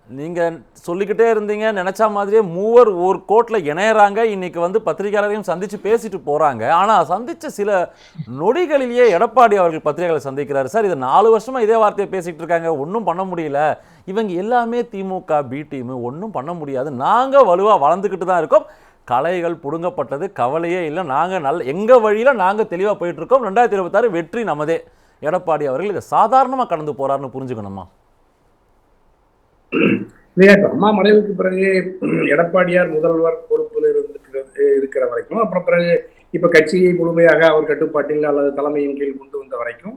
நீங்க சொல்லிக்கிட்டே இருந்தீங்க, நினைச்ச மாதிரியே மூவர் ஒரு கோட்ல இணையறாங்க. இன்னைக்கு வந்து பத்திரிகையாளரையும் சந்திச்சு பேசிட்டு போறாங்க. ஆனா சந்திச்ச சில நொடிகளிலேயே எடப்பாடி அவர்கள் பத்திரிகையாளரை சந்திக்கிறாரு. சார், இது 4 வருஷமா இதே வார்த்தையை பேசிட்டு இருக்காங்க. ஒன்றும் பண்ண முடியல. இவங்க எல்லாமே திமுக பி டீம், ஒன்றும் பண்ண முடியாது. நாங்க வலுவா வளர்ந்துக்கிட்டு தான் இருக்கோம். கலைகள் புடுங்கப்பட்டது கவலையே இல்லை. நாங்க எங்க வழியில நாங்க தெளிவா போயிட்டு இருக்கோம். 2026 வெற்றி நமதே. எடப்பாடி அவர்கள் இதை சாதாரணமா கடந்து போறாருன்னு புரிஞ்சுக்கணுமா? அம்மா மறைவுக்கு பிறகு எடப்பாடியார் முதல்வர் பொறுப்பில் இருக்கிற வரைக்கும், அப்புறம் பிறகு இப்ப கட்சியை முழுமையாக அவர் கட்டுப்பாட்டில் அல்லது தலைமையின் கீழ் கொண்டு வந்த வரைக்கும்,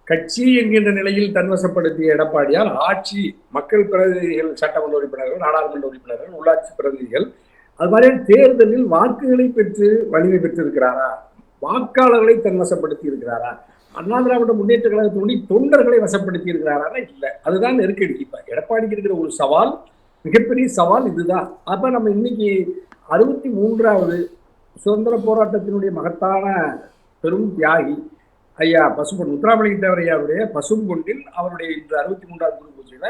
கட்சி என்கின்ற நிலையில் தன்வசப்படுத்திய எடப்பாடியார் ஆட்சி, மக்கள் பிரதிநிதிகள், சட்டமன்ற உறுப்பினர்கள், நாடாளுமன்ற உறுப்பினர்கள், உள்ளாட்சி பிரதிநிதிகள், அது மாதிரி தேர்தலில் வாக்குகளை பெற்று வலிமை பெற்றிருக்கிறாரா, வாக்காளர்களை தன்வசப்படுத்தி இருக்கிறாரா, அண்ணா திராவிட முன்னேற்ற கழகத்தினுடைய தொண்டர்களை வசப்படுத்தி இருக்கிறாரா? இல்லை. அதுதான் நெருக்கடி. இப்ப எடப்பாடிக்கு இருக்கிற ஒரு சவால், மிகப்பெரிய சவால் இதுதான். அப்ப நம்ம இன்னைக்கு 63வது சுதந்திர போராட்டத்தினுடைய மகத்தான பெரும் தியாகி ஐயா பசும்பொன் முத்துராமலிங்க தேவரையாவுடைய பசும்பொன்னில் அவருடைய இன்று 63வது குரு பூஜையில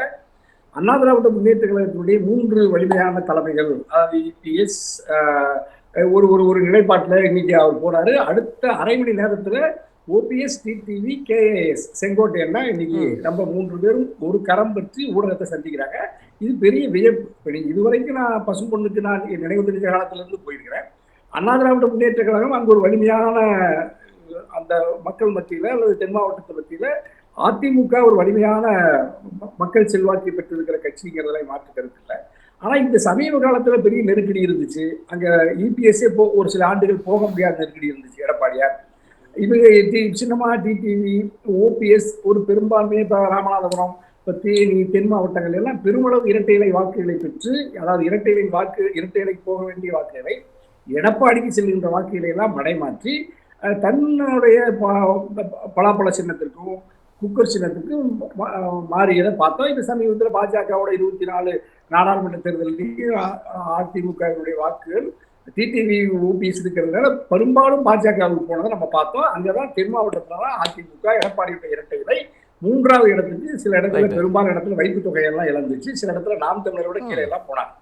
அண்ணா திராவிட முன்னேற்ற கழகத்தினுடைய 3 வலிமையான தலைமைகள், அதாவது இபிஎஸ் ஒரு ஒரு நிலைப்பாட்டில் இன்னைக்கு அவர் போனாரு. அடுத்த அரை மணி நேரத்துல ஓபிஎஸ், டிடிவி, கேஏஎஸ், செங்கோட்டையன்னா இன்னைக்கு நம்ம 3 பேரும் ஒரு கரம் பற்றி ஊடகத்தை சந்திக்கிறாங்க. இது பெரிய வியப்பு. இதுவரைக்கும் நான் பசும்பொண்ணுக்கு நான் நினைவு தெரிஞ்ச காலத்துல இருந்து போயிருக்கிறேன். அண்ணா திராவிட முன்னேற்ற கழகம் அங்கு ஒரு வலிமையான அந்த மக்கள் மத்தியில அல்லது தென் மாவட்டத்தை மத்தியில அதிமுக ஒரு வலிமையான மக்கள் செல்வாக்கை பெற்றிருக்கிற கட்சிங்கிறதுல மாற்று கருத்து இல்லை. ஆனா இந்த சமீப காலத்துல பெரிய நெருக்கடி இருந்துச்சு. அங்க இபிஎஸ்ஏ ஒரு சில ஆண்டுகள் போக முடியாத நெருக்கடி இருந்துச்சு. எடப்பாடியார் இவங்க சின்னமா டிடிவி, ஓபிஎஸ் ஒரு பெரும்பான்மையை இப்போ ராமநாதபுரம், இப்போ தேனி, தென் மாவட்டங்கள் எல்லாம் பெருமளவு இரட்டை இலை வாக்குகளை பெற்று, அதாவது இரட்டை இலைக்கு போக வேண்டிய வாக்குகளை எடப்பாடிக்கு செல்கின்ற வாக்குகளை எல்லாம் மடைமாற்றி தன்னுடைய பலாப்பழ சின்னத்திற்கும் குக்கர் சின்னத்துக்கும் மாறியதை பார்த்தோம். இந்த சமீபத்தில் பாஜகவோட 24 நாடாளுமன்ற தேர்தலில் அதிமுகவினுடைய வாக்குகள் டிடிவி, ஓபிஎஸ் இருக்கிறதுனால பெரும்பாலும் பாஜகவுக்கு போனதை நம்ம பார்த்தோம். அங்கதான் தென் மாவட்டத்துல அதிமுக எடப்பாடியுடைய இரட்டை இலை 3வது இடத்துக்கு, சில இடத்துல பெரும்பாலான இடத்துல வைப்பு தொகையெல்லாம் இழந்துச்சு, சில இடத்துல நாம் தமிழரோட கீழே எல்லாம் போனாங்க.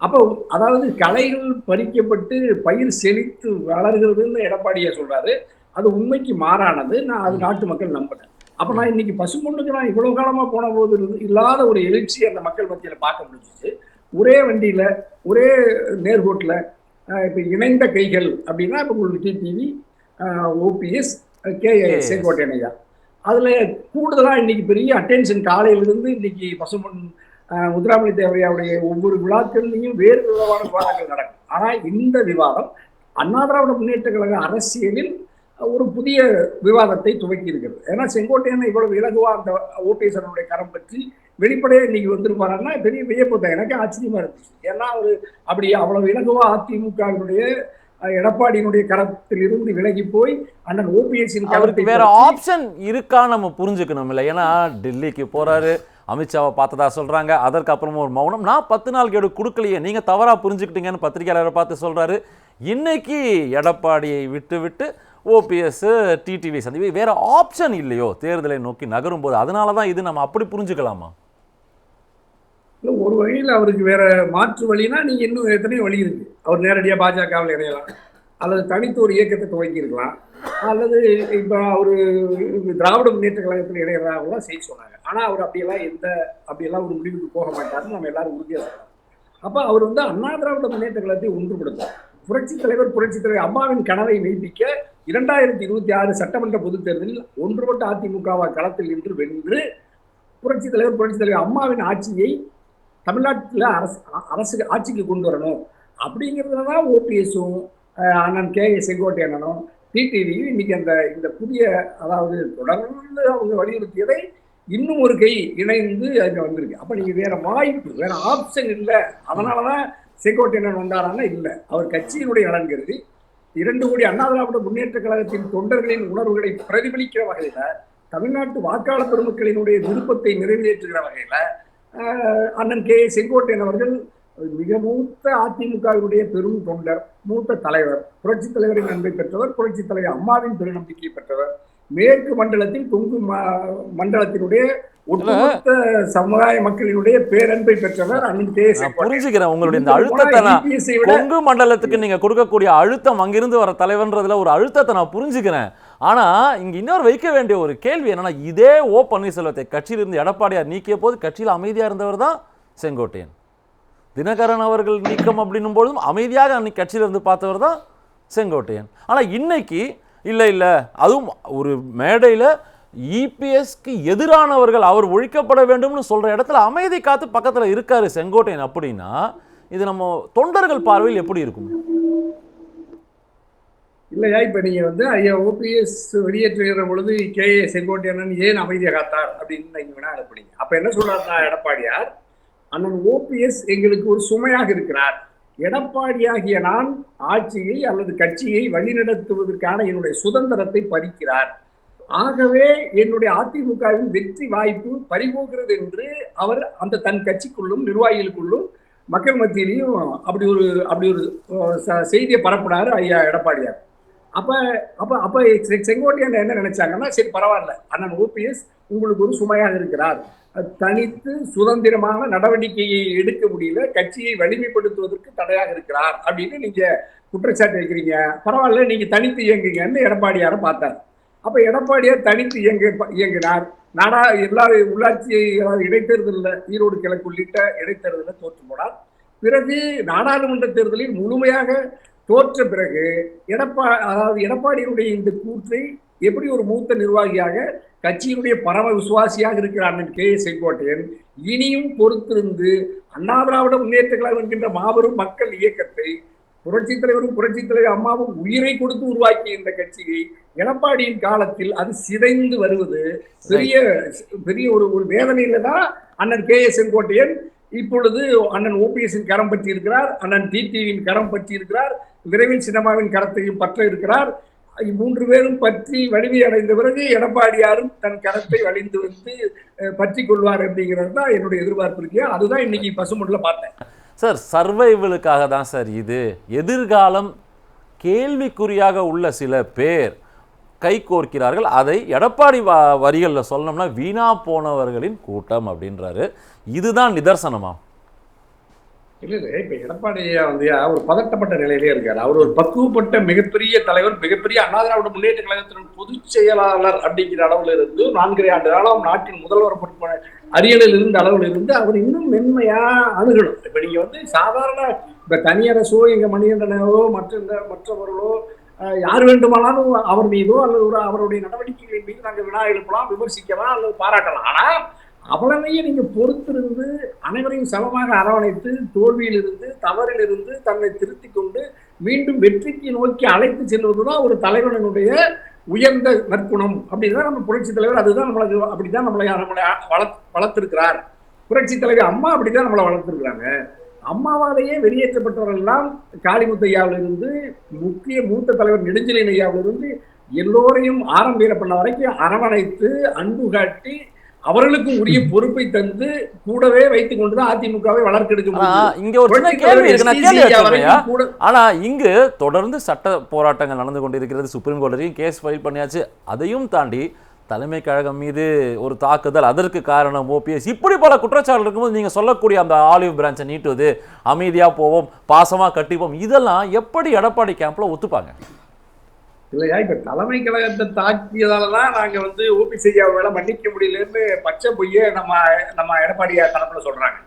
அப்போ அதாவது கலைகள் பறிக்கப்பட்டு பயிர் செழித்து வளர்கிறதுன்னு எடப்பாடியா சொல்றாரு. அது உண்மைக்கு மாறானது. நான் அது நாட்டு மக்கள் நம்பினேன். அப்ப நான் இன்னைக்கு பசும்பொண்ணுக்கு நான் இவ்வளவு காலமா போன போது இல்லாத ஒரு எழுச்சி அந்த மக்கள் மத்தியில பார்க்க முடிஞ்சிச்சு. ஒரே வண்டியில, ஒரே நேர்கோட்டில் இப்போ இணைந்த கைகள் அப்படின்னா இப்போ உங்களுக்கு டிடிவி, ஓபிஎஸ், செங்கோட்டையன் ஐயா, அதில் கூடுதலாக இன்னைக்கு பெரிய அட்டென்ஷன் காலையிலிருந்து இன்னைக்கு பசும்பொன் முத்துராமலிங்க தேவரையாவுடைய ஒவ்வொரு விழாக்கள்லையும் வேறு விதமான விவாதங்கள் நடக்கும். ஆனால் இந்த விவாதம் அண்ணா திராவிட முன்னேற்ற கழக அரசியலில் ஒரு புதிய விவாதத்தை துவக்கி இருக்கிறது. ஏன்னா செங்கோட்டையன் இவ்வளவு இலகுவா அந்த ஓபிஎஸ் கரம் பற்றி வெளிப்படையா இன்னைக்கு வந்திருப்பாருன்னா பெரிய வியப்பு தான். எனக்கு ஆச்சரியமா இருந்துச்சு. ஏன்னா அவரு அப்படி அவ்வளவு இலகுவா அதிமுகவினுடைய எடப்பாடியினுடைய கரத்தில் இருந்து விலகி போய் அண்ணன் ஓபிஎஸ் அவருக்கு வேற ஆப்ஷன் இருக்கா நம்ம புரிஞ்சுக்கணும் இல்லை? ஏன்னா டெல்லிக்கு போறாரு, அமித்ஷாவை பார்த்ததா சொல்றாங்க, அதற்கு அப்புறமா ஒரு மௌனம். நான் 10 நாள் கெடு கொடுக்கலையே, நீங்க தவறா புரிஞ்சுக்கிட்டீங்கன்னு பத்திரிகையாளரை பார்த்து சொல்றாரு. இன்னைக்கு எடப்பாடியை விட்டு ஓபிஎஸ், டிடிவி சந்திப்பு, வேற ஆப்ஷன் இல்லையோ தேர்தலை நோக்கி நகரும் போது? அதனாலதான் இது நம்ம அப்படி புரிஞ்சுக்கலாமா? ஒரு வழியில் அவருக்கு வேற மாற்று வழினா நீங்க இன்னும் எத்தனையோ வழி இருக்கு. அவர் நேரடியா பாஜகவில் இணையலாம், அல்லது தனித்து ஒரு இயக்கத்தை துவக்கி இருக்கலாம், அல்லது இப்ப அவரு திராவிட முன்னேற்ற கழகத்தில் இணையலாம் செய்ய சொன்னாங்க. ஆனா அவர் அப்படியெல்லாம் ஒரு முடிவுக்கு போக மாட்டாருன்னு நம்ம எல்லாரும் உறுதியா சொல்லலாம். அப்ப அவர் அண்ணா திராவிட முன்னேற்ற கழகத்தை ஒன்றுபடுத்தார். புரட்சித் தலைவர் அம்மாவின் கனவை மெய்ப்பிக்க 2026 சட்டமன்ற பொதுத் தேர்தலில் ஒன்றுபட்ட அதிமுகவா களத்தில் நின்று வென்று புரட்சித் தலைவர் அம்மாவின் ஆட்சியை தமிழ்நாட்டில் அரசு ஆட்சிக்கு கொண்டு வரணும் அப்படிங்கிறதுலதான் ஓபிஎஸும் அண்ணன் செங்கோட்டையனும் டிடிவியும் இன்னைக்கு இந்த புதிய, அதாவது தொடர்ந்து அவங்க வலியுறுத்தியதை இன்னும் ஒரு கை இணைந்து அங்க வந்திருக்கு. அப்ப நீங்க வேற வாய்ப்பு, வேற ஆப்ஷன் இல்லை. அதனாலதான் செங்கோட்டையன் வந்தாரான்னா இல்லை. அவர் கட்சியினுடைய நலன் கருதி 2 கோடி அண்ணா திராவிட முன்னேற்ற கழகத்தின் தொண்டர்களின் உணர்வுகளை பிரதிபலிக்கிற வகையில, தமிழ்நாட்டு வாக்காளர் பெருமக்களினுடைய விருப்பத்தை நிறைவேற்றுகிற வகையில அண்ணன் செங்கோட்டையன் அவர்கள் மிக மூத்த அதிமுகவினுடைய பெரும் தொண்டர், மூத்த தலைவர், புரட்சித் தலைவரின் அன்பை பெற்றவர், புரட்சித் தலைவர் அம்மாவின் பெருநம்பிக்கை பெற்றவர், மேற்கு மண்டலத்தில் கொங்கு மண்டலத்தினுடைய ஒட்டுமொத்த சமுதாய மக்களினுடைய பேரன்பை பெற்றவர் அண்ணன் கே. நான் புரிஞ்சுக்கிறேன் உங்களுடைய இந்த அழுத்தத்தை. நான் கொங்கு மண்டலத்துக்கு நீங்க கொடுக்கக்கூடிய அழுத்தம், அங்கிருந்து வர தலைவன்றதுல ஒரு அழுத்தத்தை நான் புரிஞ்சுக்கிறேன். ஆனா இங்க இன்னொரு வைக்க வேண்டிய ஒரு கேள்வி என்னன்னா, இதே ஓ பன்னீர்செல்வத்தை கட்சியிலிருந்து எடப்பாடியார் நீக்கிய போது கட்சியில் அமைதியா இருந்தவர் தான் செங்கோட்டையன். தினகரன் அவர்கள் நீக்கம் அப்படின்னும் பொழுதும் அமைதியாக அன்னைக்கு கட்சியிலிருந்து பார்த்தவர் தான் செங்கோட்டையன். ஆனா இன்னைக்கு இல்ல அதுவும் ஒரு மேடையில இபிஎஸ்க்கு எதிரானவர்கள் அவர் ஒழிக்கப்பட வேண்டும்னு சொல்ற இடத்துல அமைதி காத்து பக்கத்துல இருக்காரு செங்கோட்டையன். அப்படின்னா இது நம்ம தொண்டர்கள் பார்வையில் எப்படி இருக்கும்? இல்லையா, இப்ப நீங்க வந்து ஐயா ஓபிஎஸ் வெளியேற்றுகிற பொழுது கே. செங்கோட்டையன் ஏன் அமைதியை காத்தார் அப்படின்னு நீங்க வேணா அனுப்புனீங்க. அப்ப என்ன சொல்றாருன்னா எடப்பாடியார், அண்ணன் ஓபிஎஸ் எங்களுக்கு ஒரு சுமையாக இருக்கிறார். எடப்பாடியாகிய நான் ஆட்சியை அல்லது கட்சியை வழிநடத்துவதற்கான என்னுடைய சுதந்திரத்தை பறிக்கிறார். ஆகவே என்னுடைய அதிமுகவின் வெற்றி வாய்ப்பு பறிபோகிறது என்று அவர் அந்த தன் கட்சிக்குள்ளும் நிர்வாகிகளுக்குள்ளும் மக்கள் மத்தியிலையும் அப்படி ஒரு செய்தியை பரப்புனாரு ஐயா எடப்பாடியார். அப்ப அப்ப அப்ப செங்கோட்டையன் என்ன நினைச்சாங்கன்னா, சரி பரவாயில்ல, அண்ணன் ஓபிஎஸ் உங்களுக்கு ஒரு சுமையாக இருக்கிறார், தனித்து சுதந்திரமான நடவடிக்கையை எடுக்க முடியல, கட்சியை வலிமைப்படுத்துவதற்கு தடையாக இருக்கிறார் அப்படின்னு நீங்க குற்றச்சாட்டு வைக்கிறீங்க. பரவாயில்ல, நீங்க தனித்து இயங்குங்கன்னு எடப்பாடியார பார்த்தார். அப்ப எடப்பாடியார் தனித்து இயங்கினார். எல்லா உள்ளாட்சி இடைத்தேர்தலில் ஈரோடு கிழக்கு உள்ளிட்ட இடைத்தேர்தலில் தோற்று போனார். பிறகு நாடாளுமன்ற தேர்தலில் முழுமையாக தோற்ற பிறகு எடப்பாடியினுடைய இந்த கூற்றை எப்படி ஒரு மூத்த நிர்வாகியாக கட்சியினுடைய பரம விசுவாசியாக இருக்கிற அண்ணன் கே. செங்கோட்டையன் இனியும் பொறுத்திருந்து அண்ணா திராவிட முன்னேற்ற கழகம் என்கின்ற மாபெரும் மக்கள் இயக்கத்தை புரட்சித் தலைவரும் புரட்சித் தலைவர் அம்மாவும் உயிரை கொடுத்து உருவாக்கிய இந்த கட்சியை எடப்பாடியின் காலத்தில் அது சிதைந்து வருவது பெரிய ஒரு வேதனையில தான் அண்ணன் கே. செங்கோட்டையன் இப்பொழுது அண்ணன் ஓபிஎஸ்ஸின் கரம் பற்றி இருக்கிறார், அண்ணன் டிடிவியின் கரம் பற்றி இருக்கிறார், விரைவில் சினிமாவின் கரத்தையும் பற்ற இருக்கிறார். மூன்று பேரும் பற்றி வலிமை அடைந்த பிறகு எடப்பாடியாரும் தன் கரத்தை வலிந்து வந்து பற்றி கொள்வார் அப்படிங்கிறது தான் என்னுடைய எதிர்பார்ப்பு இருக்கு. அதுதான் இன்னைக்கு பசுமொழில பார்த்தேன். சார், சர்வைவலுக்காக தான் சார் இது. எதிர்காலம் கேள்விக்குறியாக உள்ள சில பேர் கை கோர்க்கிறார்கள். அதை எடப்பாடி வரிகளில் சொல்லணும்னா வீணா போனவர்களின் கூட்டம் அப்படின்றாரு. இதுதான் நிதர்சனமா? இல்ல இப்ப எடப்பாடியா வந்து ஒரு பதட்டப்பட்ட நிலையிலே இருக்காரு. அவர் ஒரு பக்குவப்பட்ட மிகப்பெரிய தலைவர், மிகப்பெரிய அண்ணா திராவிட முன்னேற்ற கழகத்தின் பொதுச் செயலாளர் அப்படிங்கிற அளவுல இருந்து 4 ஆண்டு காலம் நாட்டின் முதல்வர் அரியணையில் இருந்த அளவில் இருந்து அவர் இன்னும் மென்மையா அணுகணும். இப்ப நீங்க வந்து சாதாரண இப்ப தனியரசோ எங்க மணிகண்டனோ மற்றவர்களோ யார் வேண்டுமானாலும் அவர் மீதோ அல்லது அவருடைய நடவடிக்கைகளின் மீது நாங்கள் வினா எழுப்பலாம், விமர்சிக்கலாம் அல்லது பாராட்டலாம். ஆனா அவ்வளவையே நீங்க பொறுத்திருந்து அனைவரையும் சமமாக அரவணைத்து தோல்வியிலிருந்து தவறிலிருந்து தன்னை திருத்தி கொண்டு மீண்டும் வெற்றிக்கு நோக்கி அழைத்து செல்வதுதான் ஒரு தலைவனுடைய உயர்ந்த நற்குணம். அப்படிதான் நம்ம புரட்சி தலைவர் அதுதான் நம்மளுக்கு அப்படிதான் நம்மளை வளர்த்திருக்கிறார். புரட்சி தலைவர் அம்மா அப்படிதான் நம்மளை வளர்த்திருக்கிறாங்க. அம்மாவாலேயே வெளியேற்றப்பட்டவர்கள் எல்லாம் காளிமுத்தையாவிலிருந்து மூத்த தலைவர் நெடுஞ்செழியன் ஐயாவிலிருந்து எல்லோரையும் ஆரம்பிர பண்ண வரைக்கும் அரவணைத்து அன்பு காட்டி அவர்களுக்கும் உரிய பொறுப்பை தந்து கூடவே வைத்துக் கொண்டுதான் அதிமுகவை வளர்க்கெடுக்க முடியும். இங்க ஒரு சின்ன கேள்வி இருக்கு. ஆனா இங்கு தொடர்ந்து சட்ட போராட்டங்கள் நடந்து கொண்டிருக்கிறது. சுப்ரீம் கோர்ட்லையும் கேஸ் ஃபைல் பண்ணியாச்சு. அதையும் தாண்டி தலைமை கழகம் மீது ஒரு தாக்குதல், அதற்கு காரணம் ஓபிஎஸ், இப்படி பல குற்றச்சாட்டு இருக்கும்போது நீங்க சொல்லக்கூடிய அந்த ஆலிவ் பிரான்ச்சை நீட்டுவது, அமைதியா போவோம், பாசமா கட்டிப்போம், இதெல்லாம் எப்படி எடப்பாடி கேம்ப்ல ஒத்துப்பாங்க? இல்லையா, இப்ப தலைமை கழகத்தை தாக்கியதாலதான் நாங்க வந்து ஓபிஎஸ் ஐயாவை மன்னிக்க முடியலன்னு பச்சை பொய்ய நம்ம எடப்பாடியா தரப்புல சொல்றாங்க.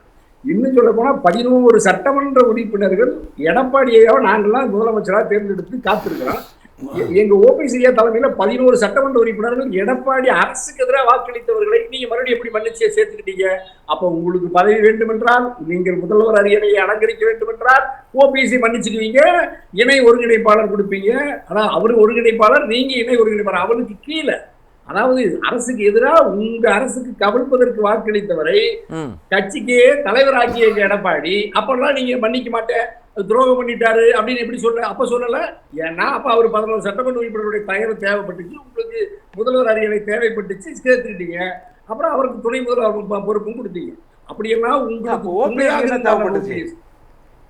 இன்னும் சொல்ல போனா 11 சட்டமன்ற உறுப்பினர்கள் எடப்பாடி ஐயாவை நாங்கள்லாம் முதலமைச்சராக தேர்ந்தெடுத்து காத்திருக்கிறோம். எங்க ஓபிஎஸ் ஐயா தலைமையில 11 சட்டமன்ற உறுப்பினர்கள் எடப்பாடி அரசுக்கு எதிராக வாக்களித்தவர்களை நீங்க மறுபடியும் எப்படி மன்னிச்சு சேர்த்துக்கிட்டீங்க? அப்ப உங்களுக்கு பதவி வேண்டும் என்றால், நீங்கள் முதல்வர் அரியணையை அலங்கரிக்க வேண்டும் என்றால் ஓபிஎஸ்ஐ மன்னிச்சுக்குவீங்க, இணை ஒருங்கிணைப்பாளர் கொடுப்பீங்க. அதான் அவரு ஒருங்கிணைப்பாளர், நீங்க இணை ஒருங்கிணைப்பாளர். அவனுக்கு கீழே, அதாவது அரசுக்கு எதிராக உங்க அரசுக்கு கவிழ்ப்பதற்கு வாக்களித்தவரை கட்சிக்கே தலைவராக்கிய எடப்பாடி அப்பெல்லாம் நீங்க மன்னிக்க மாட்டேன், துரோகம் பண்ணிட்டாரு அப்படின்னு எப்படி சொல்ல? அப்ப சொல்லல. ஏன்னா அப்ப அவர் 11 சட்டமன்ற உறுப்பினருடைய தயவு தேவைப்பட்டுச்சு, உங்களுக்கு முதல்வர் அரியணை தேவைப்பட்டுச்சு, சேர்த்துக்கிட்டீங்க. அப்புறம் அவருக்கு துணை முதல்வர் பொறுப்பும் கொடுத்தீங்க. அப்படியெல்லாம் உங்களுக்கு துணையாக இருந்த ஓபிஎஸ்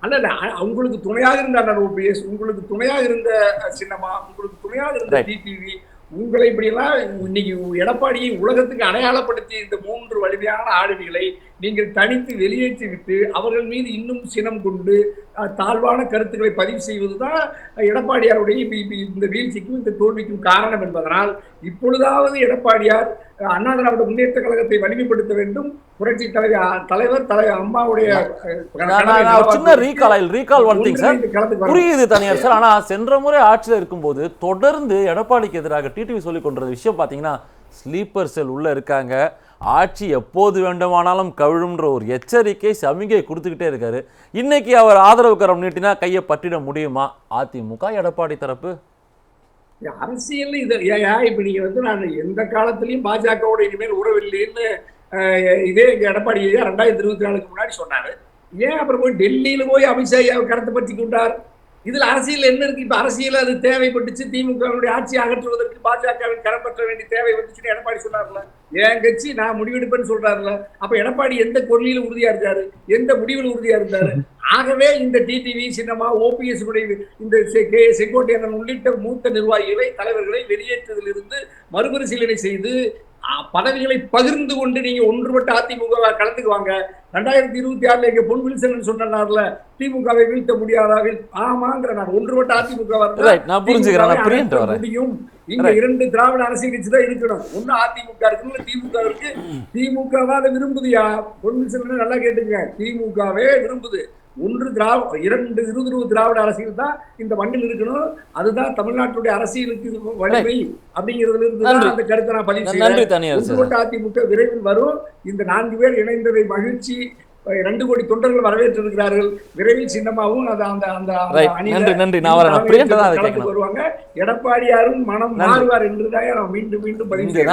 அல்ல, உங்களுக்கு துணையாக இருந்த ஓபிஎஸ், உங்களுக்கு துணையாக இருந்த சின்னமா, உங்களுக்கு துணையாக இருந்த டிடிவி, உங்களை இப்படியெல்லாம் இன்னைக்கு எடப்பாடியை உலகத்துக்கு அடையாளப்படுத்திய இந்த 3 வலிமையான ஆளுமைகளை நீங்கள் தனித்து வெளியேற்றி விட்டு அவர்கள் மீது இன்னும் சினம் கொண்டு தாழ்வான கருத்துக்களை பதிவு செய்வதுதான் எடப்பாடியாருடைய இந்த வீழ்ச்சிக்கும் இந்த தோல்விக்கும் காரணம் என்பதனால் இப்பொழுதாவது எடப்பாடியார் அண்ணா திராவிட முன்னேற்ற கழகத்தை வலிமைப்படுத்த வேண்டும். புரட்சி தலைவர் அம்மாவுடைய சின்ன ரீகால் வந்துட்டீங்க சார், புரியுது தனியார் சார். ஆனா சென்ற முறை ஆட்சியில் இருக்கும்போது தொடர்ந்து எடப்பாடிக்கு எதிராக டிடிவி சொல்லிக் கொண்ட விஷயம் பாத்தீங்கன்னா ஸ்லீப்பர் செல் உள்ள இருக்காங்க, ஆட்சி எப்போது வேண்டுமானாலும் கவிழும்ன்ற ஒரு எச்சரிக்கை சமிகை கொடுத்துக்கிட்டே இருக்காரு. இன்னைக்கு அவர் ஆதரவு கரம் நீட்டினா கையை பற்றிட முடியுமா அதிமுக எடப்பாடி தரப்பு? அரசியல் இது இப்ப நீங்க நான் எந்த காலத்திலையும் பாஜகவோட இனிமேல் உறவில்லைன்னு இதே எடப்பாடி 2024 முன்னாடி சொன்னாரு. ஏன் அப்புறம் போய் டெல்லியில போய் அமித்ஷா கருத்தை பற்றி கொண்டார்? இதுல அரசியல் என்ன இருக்கு? இப்ப அரசியல் அது தேவைப்பட்டுச்சு, திமுகவுடைய ஆட்சியை அகற்றுவதற்கு பாஜகவின் கரம் பற்ற வேண்டிய தேவை வந்துச்சுன்னு எடப்பாடி சொன்னார்ல. என் கட்சி நான் முடிவெடுப்பேன்னு சொல்றாருல. அப்ப எடப்பாடி எந்த கொள்கையில உறுதியா இருக்காரு, எந்த முடிவில் உறுதியா இருந்தாரு? ஆகவே இந்த டிடிவி சின்னமா ஓபிஎஸ் இந்த செங்கோட்டையன் உள்ளிட்ட மூத்த நிர்வாகிகளை தலைவர்களை வெளியேற்றதிலிருந்து மறுபரிசீலனை செய்து பதவிகளை பகிர்ந்து கொண்டு நீங்க ஒன்றுபட்ட அதிமுக கலந்துக்குவாங்க. 2026 எங்க பொன் வில்சன் சொன்னார்ல, திமுகவை வீழ்த்த முடியாதா? ஆமாங்கிற நான் ஒன்றுபட்ட அதிமுக முடியும். இங்க 2 திராவிட அரசியல் கட்சி தான் இருக்கணும். ஒண்ணு அதிமுக இருக்கணும், திமுக இருக்கு. திமுக அதை விரும்புதியா? பொன் வில்சன் நல்லா கேட்டுங்க, திமுகவே விரும்புது. 2 திராவிட அரசியல் தான் இந்த மண்ணில் இருக்கணும். அதுதான் தமிழ்நாட்டுடைய அரசியலுக்கு வலிமை அப்படிங்கிறதுல இருந்து அந்த கருத்தை நான் பதிவு செய்யறேன். அதிமுக விரைவில் வரும். இந்த 4 பேர் இணைந்ததை மகிழ்ச்சி. 2 கோடி தொண்டர்கள் வரவேற்றிருக்கிறார்கள். விரைவில் சின்னமாவும் வருவாங்க. எடப்பாடியாரும் மனம் மாறுவார் என்றுதான் நான் மீண்டும் பதிவு